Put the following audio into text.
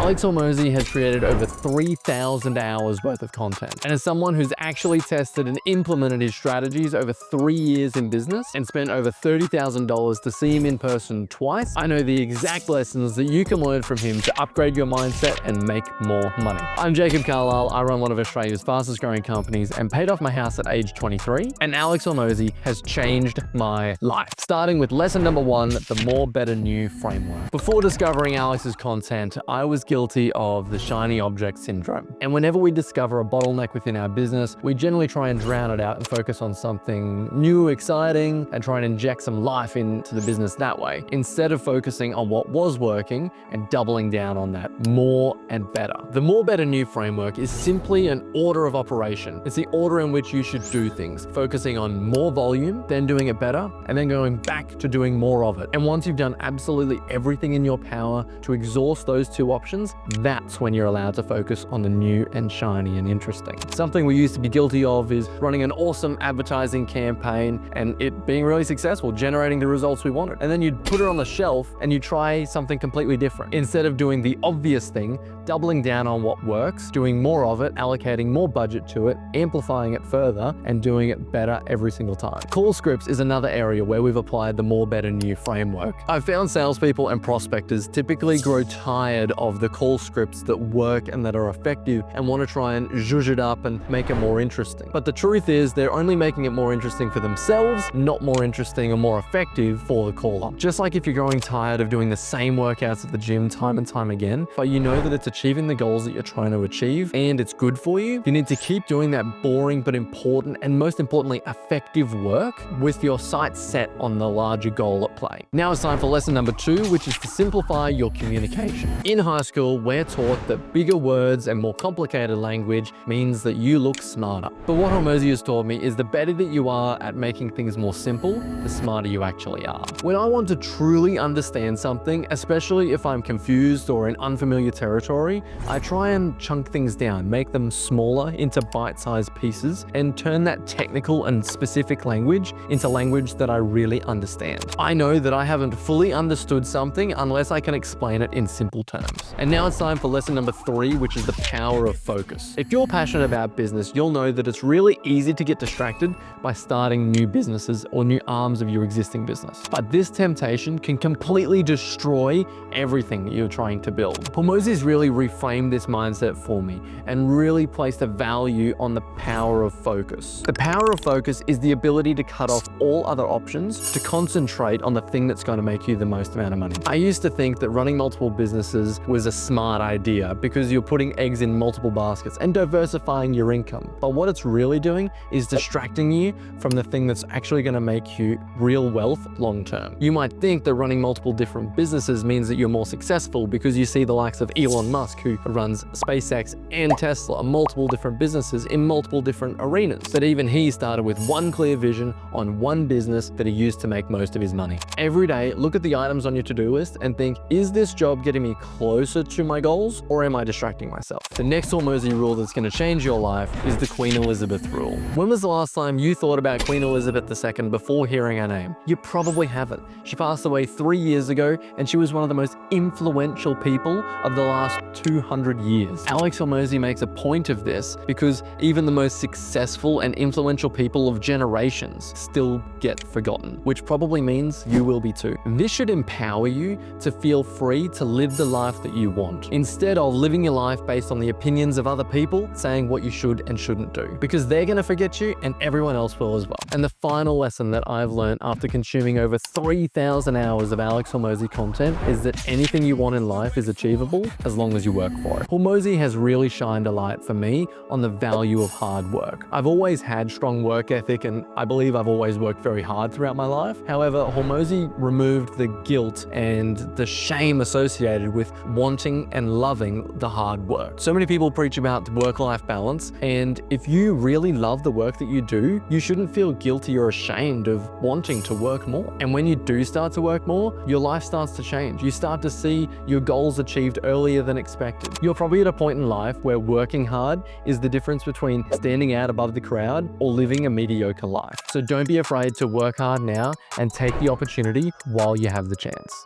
Alex Hormozi has created over 3,000 hours worth of content. And as someone who's actually tested and implemented his strategies over 3 years in business and spent over $30,000 to see him in person twice, I know the exact lessons that you can learn from him to upgrade your mindset and make more money. I'm Jacob Carlisle. I run one of Australia's fastest growing companies and paid off my house at age 23. And Alex Hormozi has changed my life. Starting with lesson number 1, the more, better, new framework. Before discovering Alex's content, I was guilty of the shiny object syndrome. And whenever we discover a bottleneck within our business, we generally try and drown it out and focus on something new, exciting, and try and inject some life into the business that way, instead of focusing on what was working and doubling down on that more and better. The more, better, new framework is simply an order of operation. It's the order in which you should do things, focusing on more volume, then doing it better, and then going back to doing more of it. And once you've done absolutely everything in your power to exhaust those two options, that's when you're allowed to focus on the new and shiny and interesting. Something we used to be guilty of is running an awesome advertising campaign and it being really successful, generating the results we wanted. And then you'd put it on the shelf and you try something completely different. Instead of doing the obvious thing, doubling down on what works, doing more of it, allocating more budget to it, amplifying it further, and doing it better every single time. Call scripts is another area where we've applied the more, better, new framework. I've found salespeople and prospectors typically grow tired of the call scripts that work and that are effective and want to try and zhuzh it up and make it more interesting. But the truth is they're only making it more interesting for themselves, not more interesting or more effective for the caller. Just like if you're growing tired of doing the same workouts at the gym time and time again, but you know that it's achieving the goals that you're trying to achieve and it's good for you, you need to keep doing that boring but important and most importantly effective work with your sights set on the larger goal at play. Now it's time for lesson number 2, which is to simplify your communication. In high school, we're taught that bigger words and more complicated language means that you look smarter. But what Hormozi has taught me is the better that you are at making things more simple, the smarter you actually are. When I want to truly understand something, especially if I'm confused or in unfamiliar territory, I try and chunk things down, make them smaller into bite-sized pieces, and turn that technical and specific language into language that I really understand. I know that I haven't fully understood something unless I can explain it in simple terms. And now it's time for lesson number 3, which is the power of focus. If you're passionate about business, you'll know that it's really easy to get distracted by starting new businesses or new arms of your existing business. But this temptation can completely destroy everything that you're trying to build. Hormozi's really reframed this mindset for me and really placed a value on the power of focus. The power of focus is the ability to cut off all other options to concentrate on the thing that's going to make you the most amount of money. I used to think that running multiple businesses was a smart idea because you're putting eggs in multiple baskets and diversifying your income. But what it's really doing is distracting you from the thing that's actually going to make you real wealth long term. You might think that running multiple different businesses means that you're more successful because you see the likes of Elon Musk, who runs SpaceX and Tesla, multiple different businesses in multiple different arenas. But even he started with one clear vision on one business that he used to make most of his money. Every day, look at the items on your to-do list and think, is this job getting me closer to my goals or am I distracting myself? The next Hormozi rule that's going to change your life is the Queen Elizabeth rule. When was the last time you thought about Queen Elizabeth II before hearing her name? You probably haven't. She passed away 3 years ago and she was one of the most influential people of the last 200 years. Alex Hormozi makes a point of this because even the most successful and influential people of generations still get forgotten, which probably means you will be too. This should empower you to feel free to live the life that you want, instead of living your life based on the opinions of other people saying what you should and shouldn't do, because they're going to forget you and everyone else will as well. And the final lesson that I've learned after consuming over 3,000 hours of Alex Hormozi content is that anything you want in life is achievable as long as you work for it. Hormozi has really shined a light for me on the value of hard work. I've always had strong work ethic and I believe I've always worked very hard throughout my life. However, Hormozi removed the guilt and the shame associated with wanting and loving the hard work. So many people preach about work-life balance, and if you really love the work that you do, you shouldn't feel guilty or ashamed of wanting to work more. And when you do start to work more, your life starts to change. You start to see your goals achieved earlier than expected. You're probably at a point in life where working hard is the difference between standing out above the crowd or living a mediocre life. So don't be afraid to work hard now and take the opportunity while you have the chance.